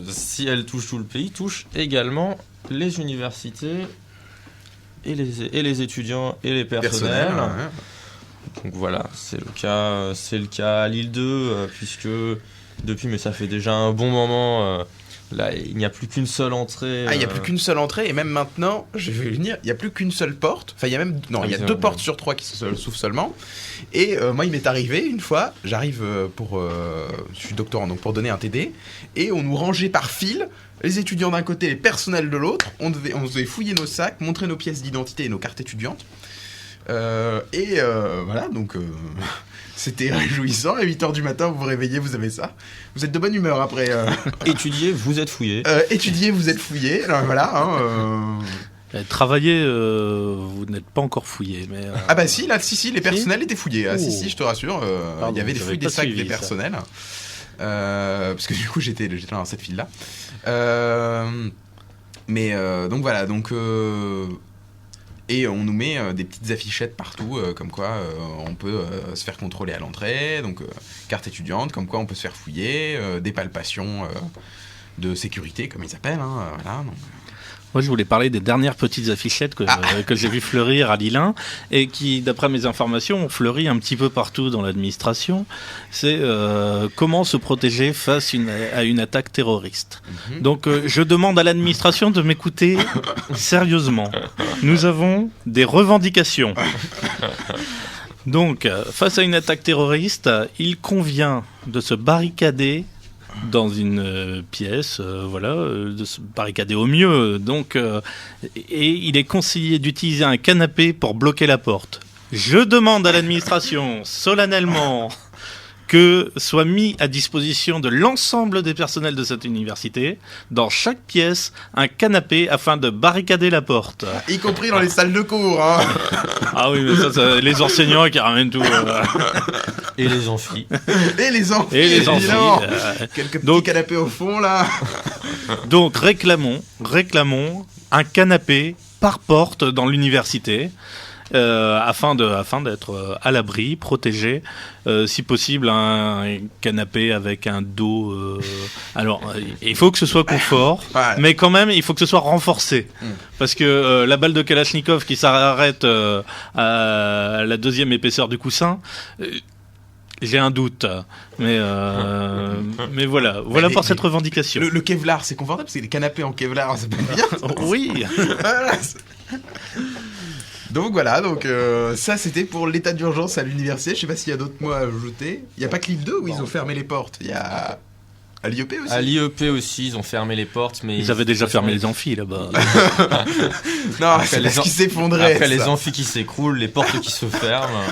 si elles touchent tout le pays, touchent également les universités et les étudiants et les personnels. Ouais. Donc voilà, c'est le cas à l'île 2, puisque depuis, mais ça fait déjà un bon moment, là il n'y a plus qu'une seule entrée. Il n'y a plus qu'une seule entrée, et même maintenant, je vais venir, il n'y a plus qu'une seule porte. Enfin, il y a même, non, il y a 2 portes sur 3 qui s'ouvrent seulement. Et moi, il m'est arrivé une fois, j'arrive je suis doctorant, donc pour donner un TD, et on nous rangeait par fil, les étudiants d'un côté, les personnels de l'autre. On devait fouiller nos sacs, montrer nos pièces d'identité et nos cartes étudiantes. Voilà, donc c'était réjouissant. À 8h du matin, vous vous réveillez, vous avez ça. Vous êtes de bonne humeur après. Étudier, vous êtes fouillé. Étudier, vous êtes fouillé. Alors, voilà. Travailler, vous n'êtes pas encore fouillé. Mais, Ah bah si, là, si, les personnels étaient fouillés. Ah, si, je te rassure. Il y avait des fouilles des sacs des personnels. Parce que du coup, j'étais dans cette file-là. Donc voilà, donc... Et on nous met des petites affichettes partout, comme quoi on peut se faire contrôler à l'entrée, donc carte étudiante, comme quoi on peut se faire fouiller, des palpations de sécurité, comme ils appellent, hein, voilà. Donc, Moi, je voulais parler des dernières petites affichettes que j'ai vu fleurir à Lille 1 et qui, d'après mes informations, ont fleuri un petit peu partout dans l'administration. C'est comment se protéger face à une attaque terroriste. Donc, je demande à l'administration de m'écouter sérieusement. Nous avons des revendications. Donc, face à une attaque terroriste, il convient de se barricader dans une pièce, de se barricader au mieux. Donc, et il est conseillé d'utiliser un canapé pour bloquer la porte. Je demande à l'administration solennellement que soit mis à disposition de l'ensemble des personnels de cette université, dans chaque pièce, un canapé afin de barricader la porte. Y compris dans les salles de cours, hein. Ah oui, mais ça les enseignants qui ramènent tout. Et les amphis. Et les amphis. Quelques petits canapés au fond, là. Donc, réclamons un canapé par porte dans l'université. Afin d'être à l'abri, protégé, si possible un canapé avec un dos. Alors, il faut que ce soit confort, mais quand même, il faut que ce soit renforcé, parce que la balle de Kalachnikov qui s'arrête à la 2e épaisseur du coussin. J'ai un doute, mais voilà pour cette revendication. Le Kevlar, c'est confortable, parce que les canapés en Kevlar, ça peut être bien. Oui. Donc voilà, ça c'était pour l'état d'urgence à l'université. Je sais pas s'il y a d'autres mots à ajouter. Il y a pas que l'île 2 où ils ont fermé les portes. Il y a à l'IEP aussi. À l'IEP aussi, ils ont fermé les portes, mais Ils avaient déjà fermé les amphis là-bas. Non, c'est parce qu'ils s'effondraient. Après ça. les amphis qui s'écroulent, les portes qui se ferment.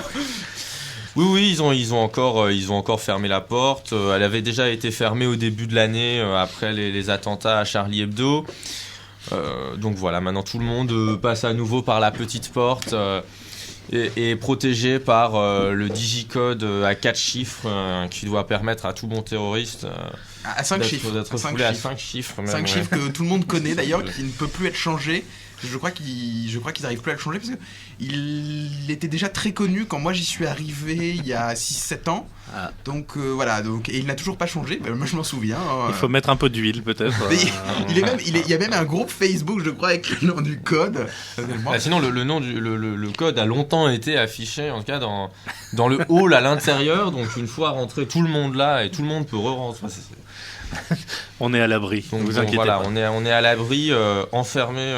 Oui, ils ont encore fermé la porte. Elle avait déjà été fermée au début de l'année après les attentats à Charlie Hebdo. Donc voilà, maintenant tout le monde passe à nouveau par la petite porte et est protégé par le digicode à 4 chiffres qui doit permettre à tout bon terroriste À 5 chiffres. d'être foulé à 5 chiffres. Même, 5 chiffres que tout le monde connaît d'ailleurs, qui ne peut plus être changé. Je crois qu'ils n'arrivent plus à le changer parce qu'il était déjà très connu quand moi j'y suis arrivé il y a 6-7 ans. Ah. Donc voilà, et il n'a toujours pas changé, moi je m'en souviens. Il faut mettre un peu d'huile peut-être. Il y a même un groupe Facebook, je crois, avec le nom du code. Sinon, le code a longtemps été affiché, en tout cas dans le hall à l'intérieur. Donc une fois rentré, tout le monde là et tout le monde peut re-rentrer. On est à l'abri, ne vous inquiétez pas. On est à l'abri, enfermés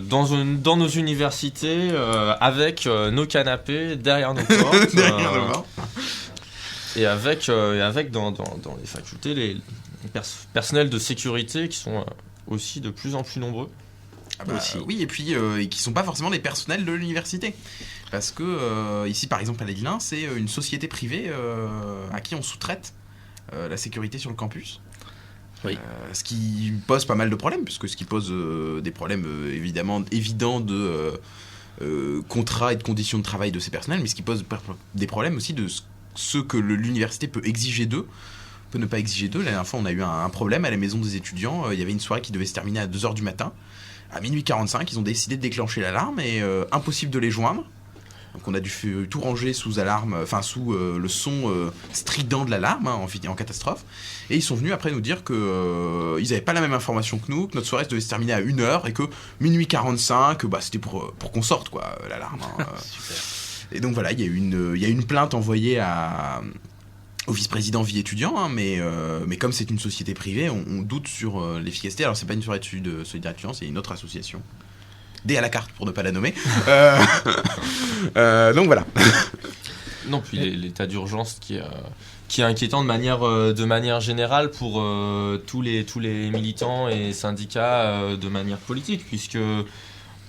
dans nos universités, avec nos canapés derrière nos portes. Derrière nos portes. Et avec dans les facultés les personnels de sécurité qui sont aussi de plus en plus nombreux. Oui, et puis qui sont pas forcément des personnels de l'université. Parce que ici, par exemple, à l'Île 1, c'est une société privée à qui on sous-traite la sécurité sur le campus. Oui. Ce qui pose pas mal de problèmes, puisque ce qui pose des problèmes évidemment évidents de contrat et de conditions de travail de ces personnels, mais ce qui pose des problèmes aussi de ce que l'université peut exiger d'eux, peut ne pas exiger d'eux. La dernière fois, on a eu un problème à la maison des étudiants. Il y avait une soirée qui devait se terminer à 2h du matin. À minuit 45, ils ont décidé de déclencher l'alarme et impossible de les joindre. Donc on a dû tout ranger sous alarme, sous le son strident de l'alarme, en catastrophe. Et ils sont venus après nous dire que ils n'avaient pas la même information que nous, que notre soirée devait se terminer à 1h et que minuit 45, c'était pour qu'on sorte, quoi, l'alarme. Super. Et donc voilà, il y a une plainte envoyée au vice-président vie étudiant, mais comme c'est une société privée, on doute sur l'efficacité. Alors c'est pas une soirée de solidarité étudiant, c'est une autre association. D à la carte pour ne pas la nommer. Donc voilà. Non, puis l'état d'urgence qui est inquiétant de manière générale pour tous les militants et syndicats de manière politique, puisque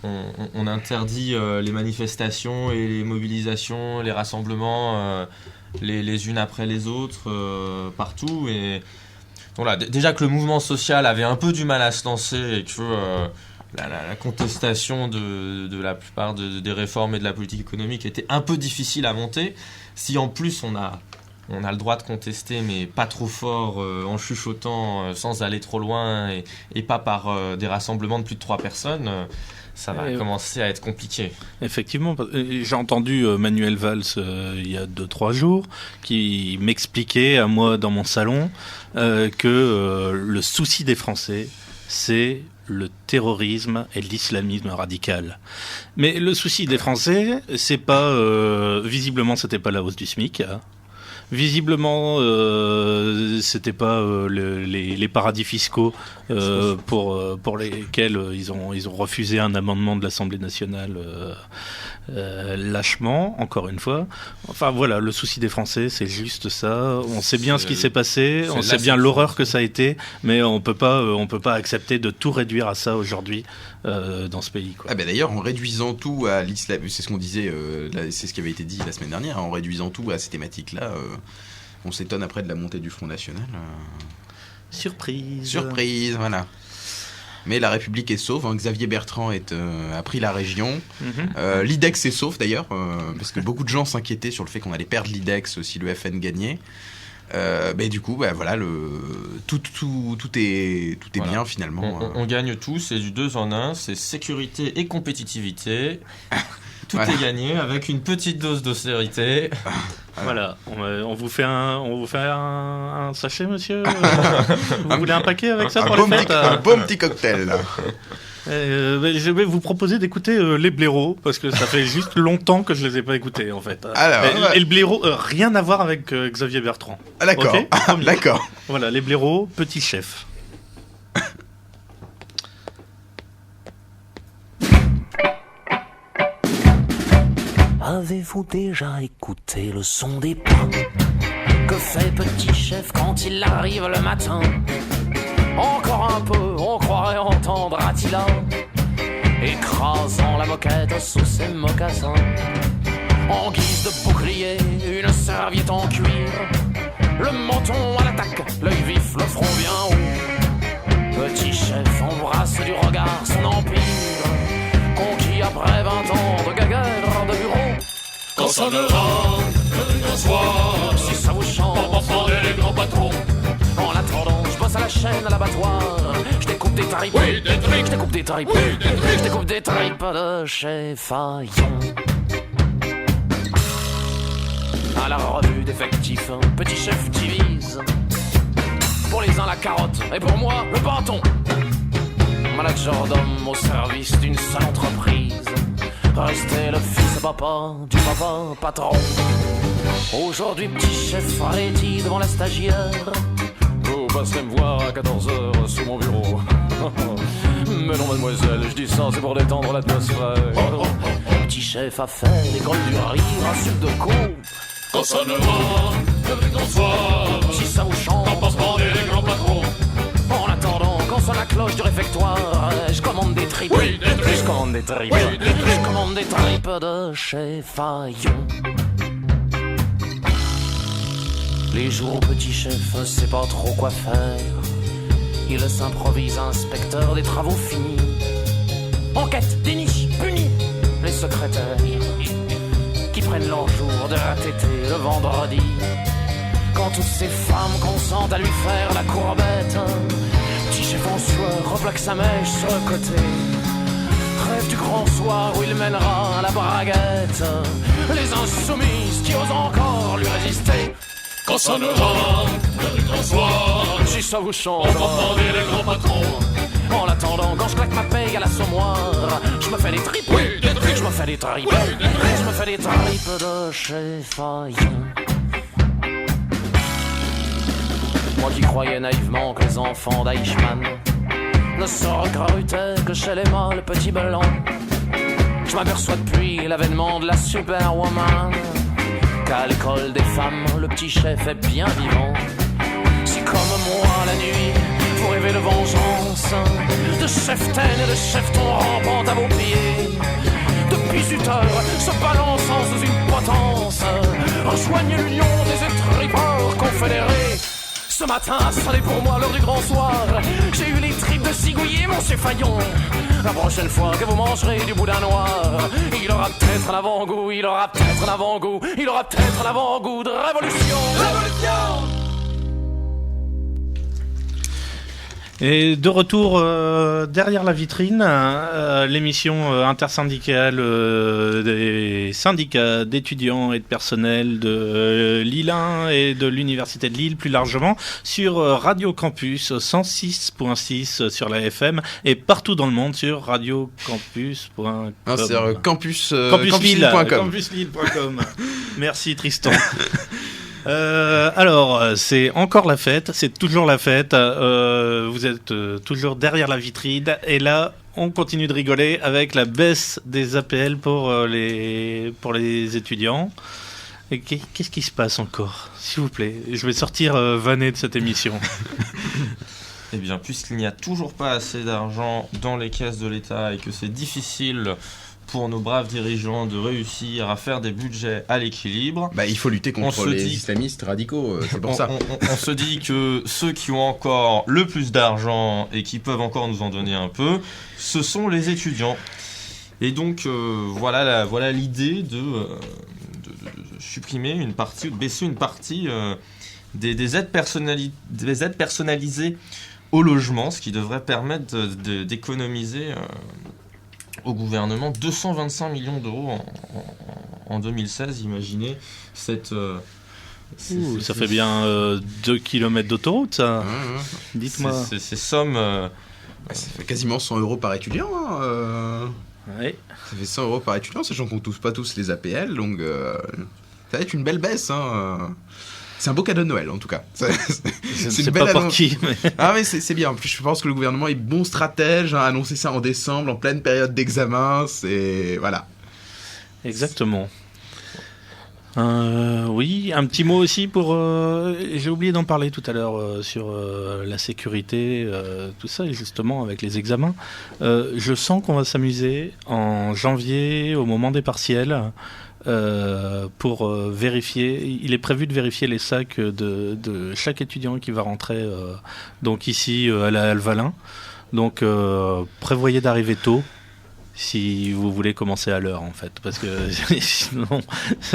on interdit les manifestations et les mobilisations, les rassemblements les unes après les autres partout. Et donc là, déjà que le mouvement social avait un peu du mal à se lancer et que la contestation de la plupart des réformes et de la politique économique était un peu difficile à monter. Si en plus on a le droit de contester, mais pas trop fort, en chuchotant, sans aller trop loin, et pas par des rassemblements de plus de 3 personnes, ça va commencer à être compliqué. Effectivement, j'ai entendu Manuel Valls il y a 2-3 jours qui m'expliquait à moi dans mon salon que le souci des Français, c'est le terrorisme et l'islamisme radical. Mais le souci des Français, c'est pas visiblement, c'était pas la hausse du SMIC. Visiblement, c'était pas les paradis fiscaux pour lesquels ils ont refusé un amendement de l'Assemblée nationale lâchement, encore une fois. Enfin voilà, le souci des Français, c'est juste ça. On sait bien ce qui s'est passé, on sait bien l'horreur que ça a été, mais on peut pas accepter de tout réduire à ça aujourd'hui dans ce pays, quoi. Ah ben d'ailleurs, en réduisant tout à l'islam, c'est ce qu'on disait, c'est ce qui avait été dit la semaine dernière, en réduisant tout à ces thématiques-là, on s'étonne après de la montée du Front National. Surprise, voilà. Mais la République est sauve, Xavier Bertrand a pris la région. L'IDEX est sauve d'ailleurs, parce que beaucoup de gens s'inquiétaient sur le fait qu'on allait perdre l'IDEX si le FN gagnait. Du coup, voilà, tout est Voilà. bien finalement. On gagne tout, c'est du 2 en 1, c'est sécurité et compétitivité. Tout Voilà. est gagné avec une petite dose d'austérité. Voilà, on vous fait un sachet, monsieur. Vous voulez un paquet avec ça pour les fêtes un bon petit cocktail là. Je vais vous proposer d'écouter les blaireaux, parce que ça fait juste longtemps que je les ai pas écoutés en fait. Alors, et le blaireau, rien à voir avec Xavier Bertrand. Ah, d'accord, Ok, promis. d'accord. Voilà, les blaireaux, petit chef. Avez-vous déjà écouté le son des pas que fait Petit Chef quand il arrive le matin? Encore un peu, on croirait entendre Attila écrasant la moquette sous ses mocassins. En guise de bouclier, une serviette en cuir, le menton à l'attaque, l'œil vif, le front bien haut. Petit Chef embrasse du regard son empire, conquis après 20 ans de gaguerre de bureau. Quand sonnera le grand soir, Si ça vous chante, pour m'entendre les grands patrons. en attendant, je bosse à la chaîne, à l'abattoir. Je découpe des tripes, Oui, des tripes. je découpe des tripes, Oui, des tripes. je découpe des tripes de chez Fayon. À la revue d'effectifs, Petit Chef divise. Pour les uns la carotte et pour moi le bâton. Manager d'homme au service d'une seule entreprise. Rester le fils papa du papa patron. Aujourd'hui Petit Chef arrêté devant la stagiaire. Vous passerez me voir à 14h sous mon bureau. Mais non mademoiselle, je dis ça c'est pour détendre l'atmosphère. Petit Chef a fait l'école du rire, un sup de coups. Quand sonnera le grand soir, Si ça vous chante, pour m'entendre les grands patrons. en attendant qu'on sonne la cloche du réfectoire, je commande des tripes. Oui, des tripes. Je commande des tripes. Oui, des tripes. Je commande des tripes de chez Fayon. Les jours où Petit Chef sait pas trop quoi faire, il s'improvise inspecteur des travaux finis. Enquête, déniche, punit les secrétaires qui prennent leur jour de RTT le vendredi. Quand toutes ces femmes consentent à lui faire la courbette, Petit Chef en sueur replaque sa mèche sur le côté. Rêve du grand soir où il mènera à la braguette les insoumises qui osent encore lui résister. Quand sonnera le grand soir, Si ça vous chante, pour m'entendre les grands patrons. en attendant, quand je claque ma paye à l'assommoir, je me fais des tripes, Oui, des tripes. je me fais des tripes, Oui, des tripes. je me fais des tripes de chez Fayon. Moi qui croyais naïvement que les enfants d'Eichmann ne se recrutaient que chez les mâles petits blancs, je m'aperçois depuis l'avènement de la Superwoman qu'à l'école des femmes, le Petit Chef est bien vivant. Si comme moi la nuit, vous rêvez de vengeance, de cheftaine et de chefton rampant à vos pieds, de bisuteurs se balançant sous une potence, rejoignez l'union des étripeurs confédérés. Ce matin a sonné pour moi l'heure du grand soir. J'ai eu les tripes de cigouiller, monsieur Fayon. La prochaine fois que vous mangerez du boudin noir, il aura peut-être un avant-goût, il aura peut-être un avant-goût, il aura peut-être un avant-goût de révolution. Révolution! Et de retour derrière la vitrine, l'émission intersyndicale des syndicats d'étudiants et de personnel de Lille 1 et de l'Université de Lille plus largement sur Radio Campus 106.6 sur la FM et partout dans le monde sur radiocampus.com. Non, c'est Campuslille.com. Campuslille.com. Merci Tristan. Alors, c'est encore la fête, c'est toujours la fête. Vous êtes toujours derrière la vitrine et là, on continue de rigoler avec la baisse des APL pour les étudiants. Et qu'est-ce qui se passe encore, s'il vous plaît? Je vais sortir vanné de cette émission. Eh bien, puisqu'il n'y a toujours pas assez d'argent dans les caisses de l'État et que c'est difficile pour nos braves dirigeants de réussir à faire des budgets à l'équilibre. Bah, il faut lutter contre les islamistes radicaux, c'est pour ça. On se dit que ceux qui ont encore le plus d'argent et qui peuvent encore nous en donner un peu, ce sont les étudiants. Et donc, voilà l'idée de supprimer une partie, ou de baisser une partie des aides personnalisées au logement, ce qui devrait permettre d'économiser au gouvernement 225 millions d'euros en 2016. Imaginez cette... ça fait bien 2 km d'autoroute, ça. Dites-moi. Ces sommes... ça fait quasiment 100 euros par étudiant. Ouais. Ça fait 100 euros par étudiant, sachant qu'on ne touche pas tous les APL, donc ça va être une belle baisse. C'est un beau cadeau de Noël, en tout cas. Je ne sais pas pour qui. Mais... Ah, mais c'est bien. En plus, je pense que le gouvernement est bon stratège, a annoncé ça en décembre, en pleine période d'examen. C'est... Voilà. Exactement. Oui, un petit mot aussi pour... j'ai oublié d'en parler tout à l'heure sur la sécurité, tout ça, et justement avec les examens. Je sens qu'on va s'amuser en janvier, au moment des partiels, pour vérifier. Il est prévu de vérifier les sacs de chaque étudiant qui va rentrer donc ici à la Halle-Valin. Donc prévoyez d'arriver tôt. Si vous voulez commencer à l'heure, en fait, parce que sinon,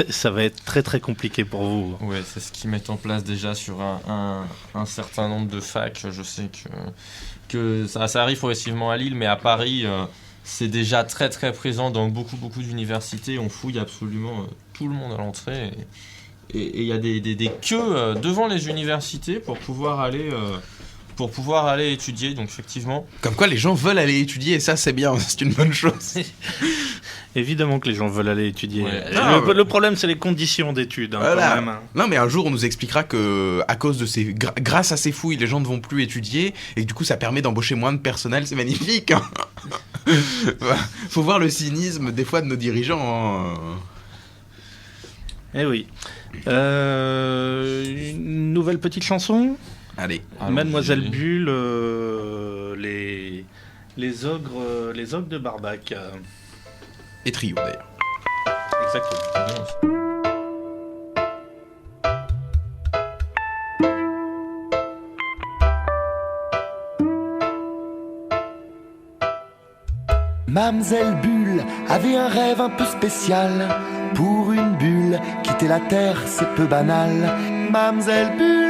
ça va être très très compliqué pour vous. Ouais, c'est ce qu'ils mettent en place déjà sur un certain nombre de facs. Je sais que ça arrive progressivement à Lille, mais à Paris, c'est déjà très très présent dans beaucoup d'universités. On fouille absolument tout le monde à l'entrée. Et il y a des queues devant les universités pour pouvoir aller étudier, donc effectivement. Comme quoi les gens veulent aller étudier, et ça c'est bien, c'est une bonne chose. Évidemment que les gens veulent aller étudier. Ouais. Le problème, c'est les conditions d'études. Voilà. Quand même, hein. Non, mais un jour on nous expliquera que à cause de grâce à ces fouilles, les gens ne vont plus étudier, et que du coup ça permet d'embaucher moins de personnel, c'est magnifique. Hein. Faut voir le cynisme des fois de nos dirigeants. Hein. Eh oui. Une nouvelle petite chanson. Allez. Mademoiselle Bulle, les ogres de Barbac. Et trio d'ailleurs. Exactement. Mamselle Bulle avait un rêve un peu spécial. Pour une bulle, quitter la terre, c'est peu banal. Mamselle Bulle,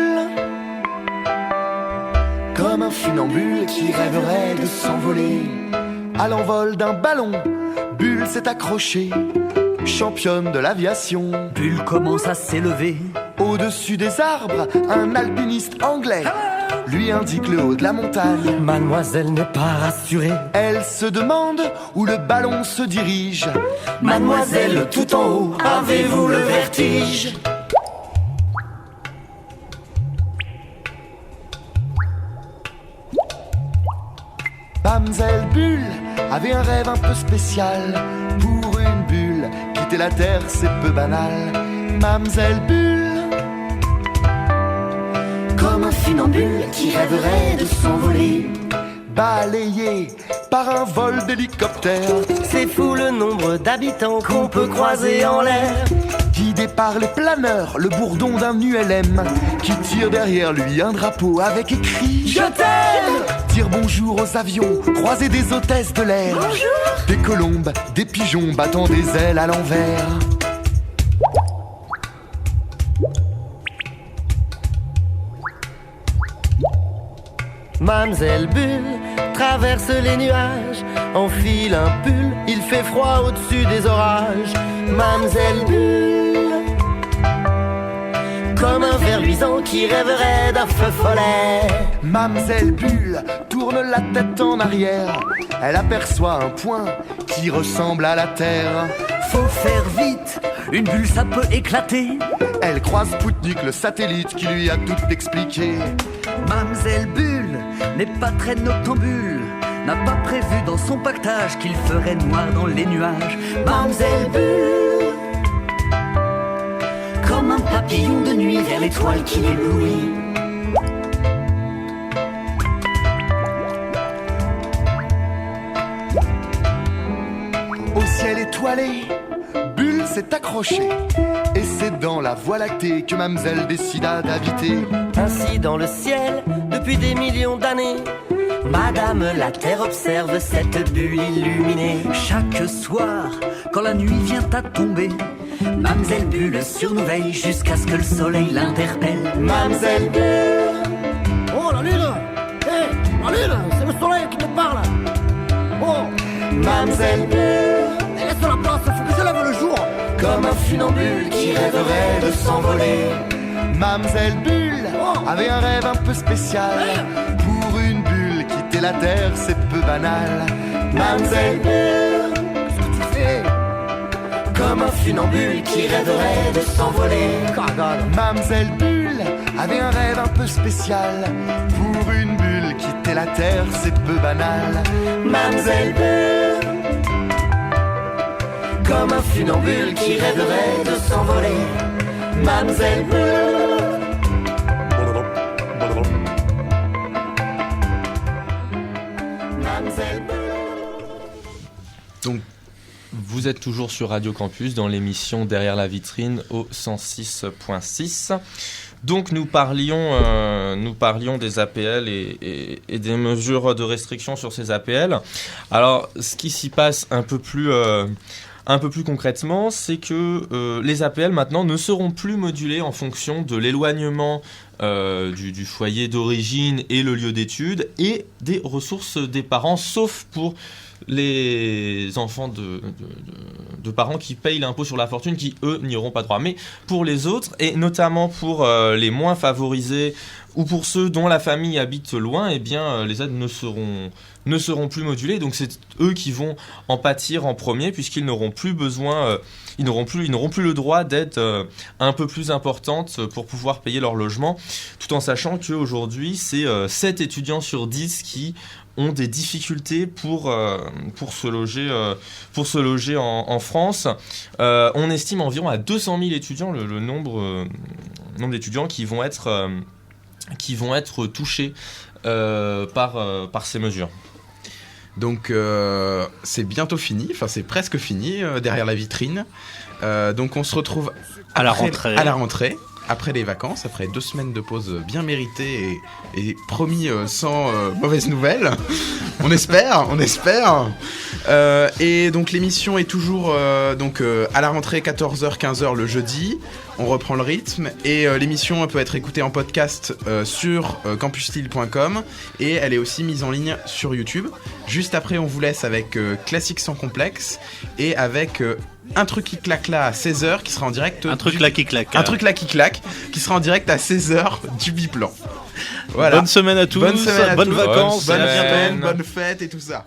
comme un funambule qui rêverait de s'envoler. À l'envol d'un ballon, Bulle s'est accrochée. Championne de l'aviation, Bulle commence à s'élever. Au-dessus des arbres, un alpiniste anglais lui indique le haut de la montagne. Mademoiselle n'est pas rassurée. Elle se demande où le ballon se dirige. Mademoiselle, tout en haut, avez-vous le vertige? Mamselle Bulle avait un rêve un peu spécial. Pour une bulle, quitter la terre c'est peu banal. Mamselle Bulle, Comme un funambule qui rêverait de s'envoler. balayée par un vol d'hélicoptère. C'est fou le nombre d'habitants qu'on peut croiser en l'air. Guidé par les planeurs, le bourdon d'un ULM qui tire derrière lui un drapeau avec écrit Je t'aime. Dire bonjour aux avions, croiser des hôtesses de l'air. Des colombes, des pigeons battant des ailes à l'envers. Mamselle Bulle traverse les nuages, enfile un pull, il fait froid au-dessus des orages. Mamselle Bulle, comme un ver luisant qui rêverait d'un feu follet. Mamselle Bulle tourne la tête en arrière. Elle aperçoit un point qui ressemble à la terre. Faut faire vite, une bulle ça peut éclater. Elle croise Spoutnik, le satellite qui lui a tout expliqué. Mamselle Bulle n'est pas très noctambule, n'a pas prévu dans son pactage qu'il ferait noir dans les nuages. Mamselle Bulle, comme un papillon de nuit vers l'étoile qui l'éblouit. Au ciel étoilé, Bulle s'est accrochée. Et c'est dans la Voie lactée que Mamselle décida d'habiter. Ainsi dans le ciel, depuis des millions d'années, Madame la Terre observe cette bulle illuminée. Chaque soir, quand la nuit vient à tomber, Mamselle Bulle sur nous veille jusqu'à ce que le soleil l'interpelle. Mamselle Bulle, Oh la lune, la lune, c'est le soleil qui te parle. Oh, Mamselle Bulle, laisse la place, faut que je lève le jour. comme un funambule qui rêverait de s'envoler. Mamselle Bulle avait un rêve un peu spécial. Pour une bulle, quitter la terre, c'est peu banal. Mamselle Bulle, Qu'est-ce que tu fais? comme un funambule qui rêverait de s'envoler. Mamselle Bulle avait un rêve un peu spécial. Pour une bulle, quitter la terre, c'est peu banal. Mamselle Bulle, comme un funambule qui rêverait de s'envoler. Mamselle Bulle. Mamselle Bulle. Donc, vous êtes toujours sur Radio Campus dans l'émission Derrière la vitrine au 106.6. Donc nous parlions des APL et des mesures de restriction sur ces APL. Alors ce qui s'y passe un peu plus concrètement, c'est que les APL maintenant ne seront plus modulées en fonction de l'éloignement du foyer d'origine et le lieu d'études et des ressources des parents, sauf pour les enfants de parents qui payent l'impôt sur la fortune, qui eux n'y auront pas droit. Mais pour les autres, et notamment pour les moins favorisés ou pour ceux dont la famille habite loin, eh bien les aides ne seront plus modulées. Donc c'est eux qui vont en pâtir en premier, puisqu'ils n'auront plus besoin, ils n'auront plus le droit d'aides un peu plus importantes pour pouvoir payer leur logement, tout en sachant qu'aujourd'hui c'est 7 étudiants sur 10 qui ont des difficultés pour se loger en France. On estime environ à 200 000 étudiants le nombre d'étudiants qui vont être touchés par ces mesures. Donc c'est bientôt fini, enfin c'est presque fini derrière la vitrine. Donc on se retrouve à la rentrée. Après les vacances, après 2 semaines de pause bien méritées et promis sans mauvaises nouvelles. On espère. Et donc l'émission est toujours à la rentrée 14h, 15h le jeudi. On reprend le rythme et l'émission peut être écoutée en podcast sur campusstyle.com et elle est aussi mise en ligne sur YouTube. Juste après, on vous laisse avec Classique sans complexe et avec... un truc qui claque là à 16h qui sera en direct. Un truc là qui claque qui sera en direct à 16h du Biplan. Voilà. Bonne semaine à tous, bonnes vacances, bonne fête et tout ça.